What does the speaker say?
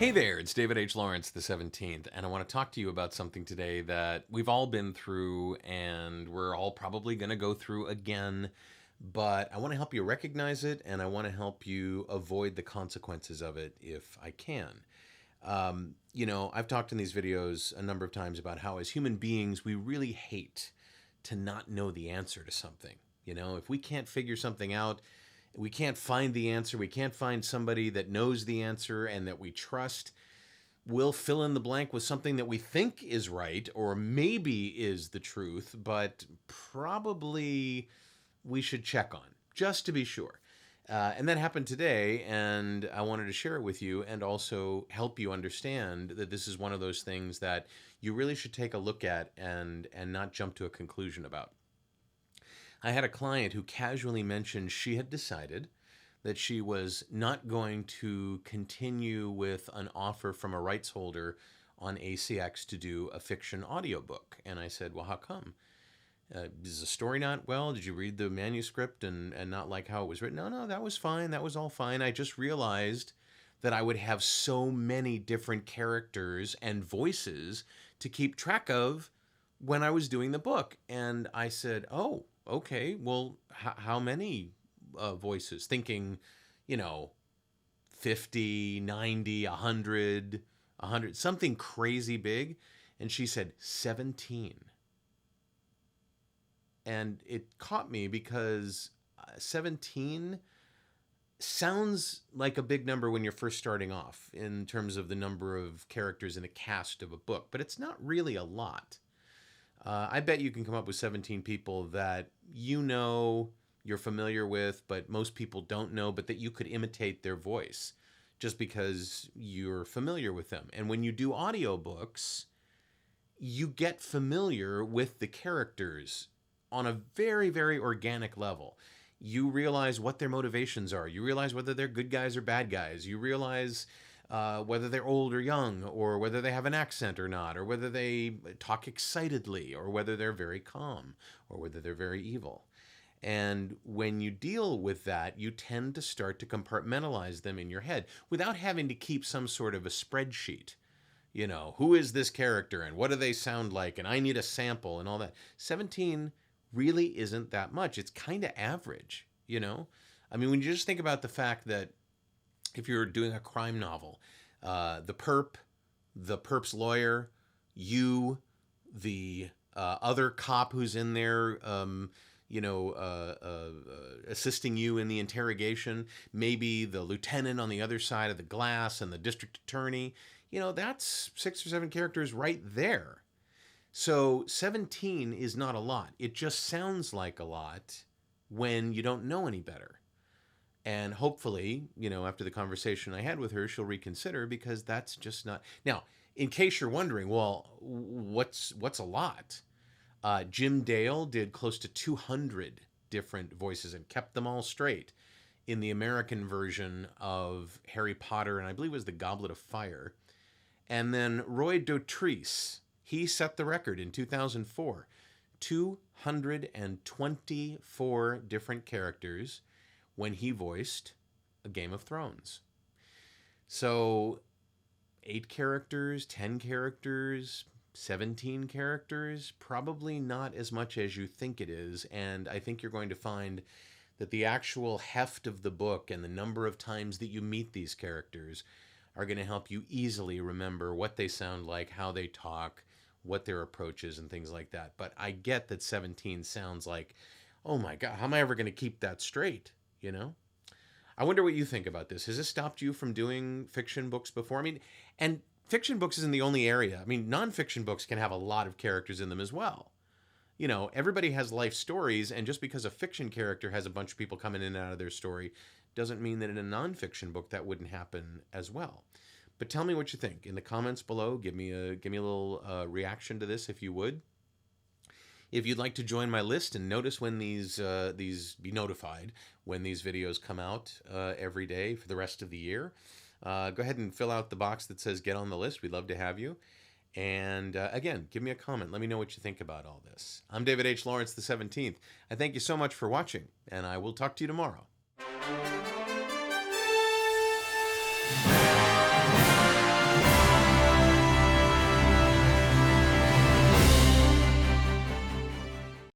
Hey there, it's David H. Lawrence, the 17th, and I want to talk to you about something today that we've all been through and we're all probably going to go through again. But I want to help you recognize it and I want to help you avoid the consequences of it if I can. I've talked in these videos a number of times about how, as human beings, we really hate to not know the answer to something. If we can't figure something out, we can't find the answer, we can't find somebody that knows the answer and that we trust, we'll fill in the blank with something that we think is right or maybe is the truth, but probably we should check on just to be sure. And that happened today, and I wanted to share it with you and also help you understand that this is one of those things that you really should take a look at and not jump to a conclusion about. I had a client who casually mentioned she had decided that she was not going to continue with an offer from a rights holder on ACX to do a fiction audiobook. And I said, well, how come? Is the story not well? Did you read the manuscript and not like how it was written? No, that was fine. That was all fine. I just realized that I would have so many different characters and voices to keep track of when I was doing the book. And I said, oh, okay, well, how many voices? Thinking, you know, 50, 90, 100, 100, something crazy big. And she said 17. And it caught me because 17 sounds like a big number when you're first starting off in terms of the number of characters in a cast of a book, but it's not really a lot. I bet you can come up with 17 people that you're familiar with, but most people don't know, but that you could imitate their voice just because you're familiar with them. And when you do audiobooks, you get familiar with the characters on a very, very organic level. You realize what their motivations are. You realize whether they're good guys or bad guys. You realize whether they're old or young, or whether they have an accent or not, or whether they talk excitedly, or whether they're very calm, or whether they're very evil. And when you deal with that, you tend to start to compartmentalize them in your head without having to keep some sort of a spreadsheet. Who is this character and what do they sound like? And I need a sample and all that. 17 really isn't that much. It's kind of average, I mean, when you just think about the fact that if you're doing a crime novel, the perp's lawyer, you, the other cop who's in there, assisting you in the interrogation, maybe the lieutenant on the other side of the glass and the district attorney, that's 6 or 7 characters right there. So 17 is not a lot. It just sounds like a lot when you don't know any better. And hopefully, after the conversation I had with her, she'll reconsider, because that's just not. Now, in case you're wondering, well, what's a lot? Jim Dale did close to 200 different voices and kept them all straight in the American version of Harry Potter, and I believe it was the Goblet of Fire. And then Roy Dotrice, he set the record in 2004. 224 different characters when he voiced a Game of Thrones. So 8 characters, 10 characters, 17 characters, probably not as much as you think it is. And I think you're going to find that the actual heft of the book and the number of times that you meet these characters are going to help you easily remember what they sound like, how they talk, what their approach is, and things like that. But I get that 17 sounds like, oh my God, how am I ever going to keep that straight? I wonder what you think about this. Has this stopped you from doing fiction books before? I mean, and fiction books isn't the only area. I mean, nonfiction books can have a lot of characters in them as well. Everybody has life stories, and just because a fiction character has a bunch of people coming in and out of their story doesn't mean that in a nonfiction book that wouldn't happen as well. But tell me what you think in the comments below. Give me a little reaction to this if you would. If you'd like to join my list and notice when these be notified when these videos come out every day for the rest of the year, go ahead and fill out the box that says get on the list. We'd love to have you. And again, give me a comment. Let me know what you think about all this. I'm David H. Lawrence, the 17th. I thank you so much for watching, and I will talk to you tomorrow.